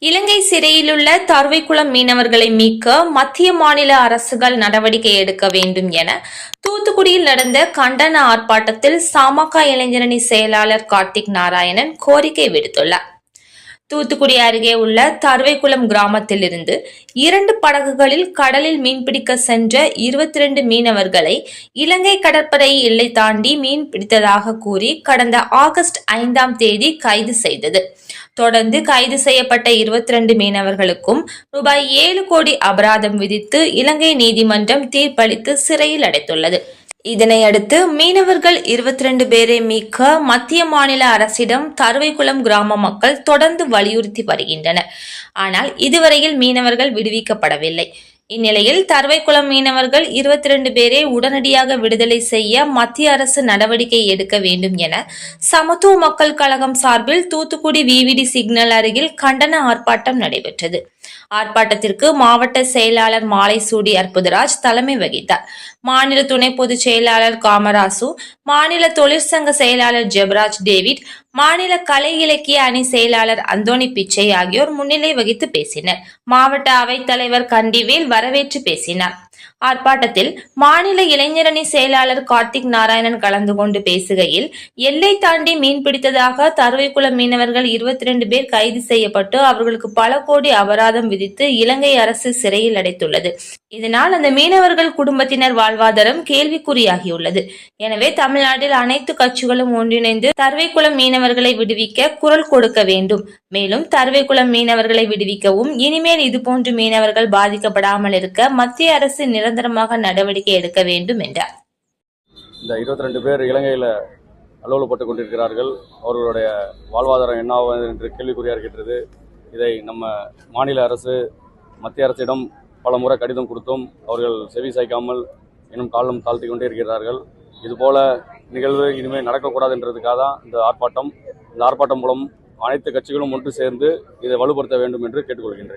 இலங்கை சிறையிலுள்ள தருவைக்குளம் மீனவர்களை மீட்க மத்திய மாநில அரசுகள் நடவடிக்கை எடுக்க வேண்டும் என தூத்துக்குடியில் நடந்த கண்டன ஆர்ப்பாட்டத்தில் சமக இளைஞரணி செயலாளர் கார்த்திக் நாராயணன் கோரிக்கை விடுத்துள்ளார். தூத்துக்குடி அருகே உள்ள தருவைக்குளம் கிராமத்திலிருந்து 2 படகுகளில் கடலில் மீன்பிடிக்க சென்ற 22 மீனவர்களை இலங்கை கடற்படை எல்லை தாண்டி மீன் பிடித்ததாக கூறி கடந்த ஆகஸ்ட் 5ஆம் தேதி கைது செய்தது. தொடர்ந்து கைது செய்யப்பட்ட 22 மீனவர்களுக்கும் ரூபாய் 7 கோடி அபராதம் விதித்து இலங்கை நீதிமன்றம் தீர்ப்பளித்து சிறையில் அடைத்துள்ளது. இதனையடுத்து மீனவர்கள் 22 பேரை மீட்க மத்திய மாநில அரசிடம் தருவைக்குளம் கிராம மக்கள் தொடர்ந்து வலியுறுத்தி வருகின்றனர். ஆனால் இதுவரையில் மீனவர்கள் விடுவிக்கப்படவில்லை. இந்நிலையில் தருவைக்குளம் மீனவர்கள் 22 பேரை உடனடியாக விடுதலை செய்ய மத்திய அரசு நடவடிக்கை எடுக்க வேண்டும் என சமத்துவ மக்கள் கழகம் சார்பில் தூத்துக்குடி விவிடி சிக்னல் அருகில் கண்டன ஆர்ப்பாட்டம் நடைபெற்றது. ஆர்ப்பாட்டத்திற்கு மாவட்ட செயலாளர் மாலைசூடி அற்புதராஜ் தலைமை வகித்தார். மாநில துணை பொதுச் செயலாளர் காமராசு, மாநில தொழிற்சங்க செயலாளர் ஜெபராஜ் டேவிட், மாநில கலை இலக்கிய அணி செயலாளர் அந்தோணி பிச்சை ஆகியோர் முன்னிலை வகித்து பேசினர். மாவட்ட அவைத் தலைவர் கண்டிவேல் வரவேற்று பேசினார். ஆர்ப்பாட்டத்தில் மாநில இளைஞரணி செயலாளர் கார்த்திக் நாராயணன் கலந்து கொண்டு பேசுகையில், எல்லை தாண்டி மீன் பிடித்ததாக தருவைக்குளம் மீனவர்கள் 22 பேர் கைது செய்யப்பட்டு அவர்களுக்கு பல கோடி அபராதம் விதித்து இலங்கை அரசு சிறையில் அடைத்துள்ளது. இதனால் அந்த மீனவர்கள் குடும்பத்தினர் வாழ்வாதாரம் கேள்விக்குறியாகியுள்ளது. எனவே தமிழ்நாட்டில் அனைத்து கட்சிகளும் ஒன்றிணைந்து தருவைக்குளம் மீனவர்களை விடுவிக்க குரல் கொடுக்க வேண்டும். மேலும் தருவைக்குளம் மீனவர்களை விடுவிக்கவும், இனிமேல் இதுபோன்று மீனவர்கள் பாதிக்கப்படாமல் இருக்க மத்திய அரசு நிரந்தரமாக நடவடிக்கை எடுக்க வேண்டும் என்றார். இந்த 22 பேர் இலங்கையில் அலுவலப்பட்டுக் கொண்டிருக்கிறார்கள். அவர்களுடைய வாழ்வாதாரம் என்னாவது என்று கேள்விக்குறியாக இருக்கின்றது. இதை நம்ம மாநில அரசு மத்திய அரசிடம் பல முறை கடிதம் கொடுத்தும் அவர்கள் செவி சாய்க்காமல் இன்னும் காலம் தாழ்த்தி கொண்டே இருக்கிறார்கள். இதுபோல நிகழ்வு இனிமேல் நடக்கக்கூடாது என்றதுக்காக தான் இந்த ஆர்ப்பாட்டம். இந்த ஆர்ப்பாட்டம் மூலம் அனைத்து கட்சிகளும் ஒன்று சேர்ந்து இதை வலுப்படுத்த வேண்டும் என்று கேட்டுக்கொள்கின்றேன்.